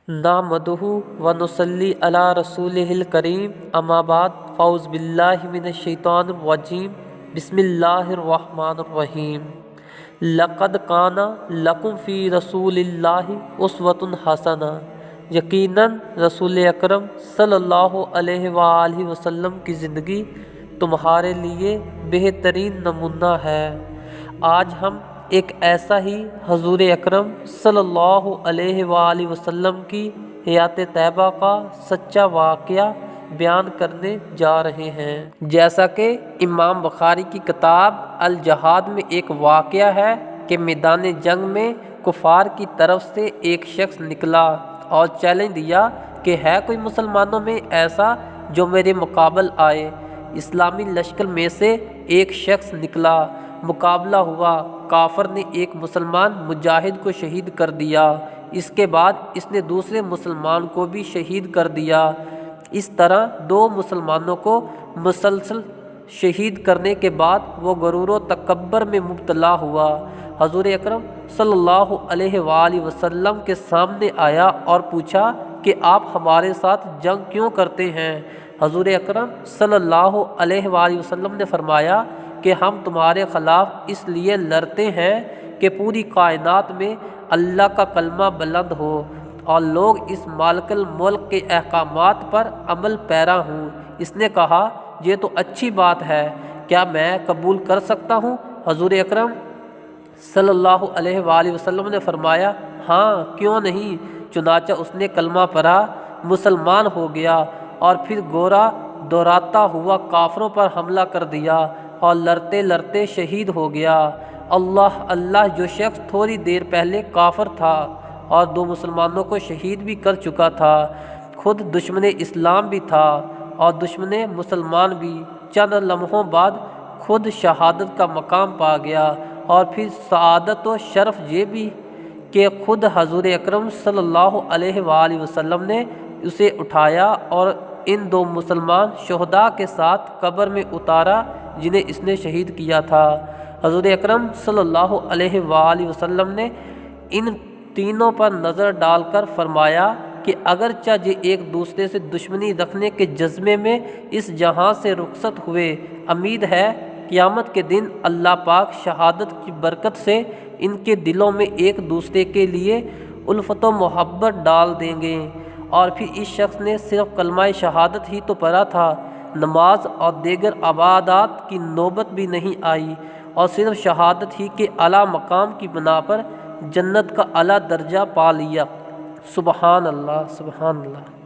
نحمدہ و نصلی علی رسولہ الکریم اما بعد فاعوذ باللہ من الشیطان الرجیم بسم اللہ الرحمن الرحیم لقد کان لکم فی رسول اللہ اسوۃ حسنہ یقیناً رسول اکرم صلی اللہ علیہ وآلہ وسلم کی زندگی تمہارے لیے بہترین نمونہ ہے۔ آج ہم ایک ایسا ہی حضور اکرم صلی اللہ علیہ وآلہ وسلم کی حیات طیبہ کا سچا واقعہ بیان کرنے جا رہے ہیں۔ جیسا کہ امام بخاری کی کتاب الجہاد میں ایک واقعہ ہے کہ میدان جنگ میں کفار کی طرف سے ایک شخص نکلا اور چیلنج دیا کہ ہے کوئی مسلمانوں میں ایسا جو میرے مقابل آئے۔ اسلامی لشکر میں سے ایک شخص نکلا، مقابلہ ہوا، کافر نے ایک مسلمان مجاہد کو شہید کر دیا۔ اس کے بعد اس نے دوسرے مسلمان کو بھی شہید کر دیا۔ اس طرح دو مسلمانوں کو مسلسل شہید کرنے کے بعد وہ غرور و تکبر میں مبتلا ہوا۔ حضور اکرم صلی اللہ علیہ وآلہ وسلم کے سامنے آیا اور پوچھا کہ آپ ہمارے ساتھ جنگ کیوں کرتے ہیں؟ حضور اکرم صلی اللہ علیہ وآلہ وسلم نے فرمایا کہ ہم تمہارے خلاف اس لیے لڑتے ہیں کہ پوری کائنات میں اللہ کا کلمہ بلند ہو اور لوگ اس مالک الملک کے احکامات پر عمل پیرا ہوں۔ اس نے کہا یہ تو اچھی بات ہے، کیا میں قبول کر سکتا ہوں؟ حضور اکرم صلی اللہ علیہ وآلہ وسلم نے فرمایا ہاں کیوں نہیں۔ چنانچہ اس نے کلمہ پڑھا، مسلمان ہو گیا اور پھر گورا دوراتا ہوا کافروں پر حملہ کر دیا اور لڑتے لڑتے شہید ہو گیا۔ اللہ اللہ، جو شخص تھوڑی دیر پہلے کافر تھا اور دو مسلمانوں کو شہید بھی کر چکا تھا، خود دشمن اسلام بھی تھا اور دشمن مسلمان بھی، چند لمحوں بعد خود شہادت کا مقام پا گیا۔ اور پھر سعادت و شرف یہ بھی کہ خود حضور اکرم صلی اللہ علیہ وآلہ وسلم نے اسے اٹھایا اور ان دو مسلمان شہداء کے ساتھ قبر میں اتارا جنہیں اس نے شہید کیا تھا۔ حضور اکرم صلی اللہ علیہ وآلہ وسلم نے ان تینوں پر نظر ڈال کر فرمایا کہ اگرچہ یہ ایک دوسرے سے دشمنی رکھنے کے جذبے میں اس جہاں سے رخصت ہوئے، امید ہے قیامت کے دن اللہ پاک شہادت کی برکت سے ان کے دلوں میں ایک دوسرے کے لیے الفت و محبت ڈال دیں گے۔ اور پھر اس شخص نے صرف کلمہ شہادت ہی تو پڑھا تھا، نماز اور دیگر عبادات کی نوبت بھی نہیں آئی، اور صرف شہادت ہی کے اعلیٰ مقام کی بنا پر جنت کا اعلیٰ درجہ پا لیا۔ سبحان اللہ، سبحان اللہ۔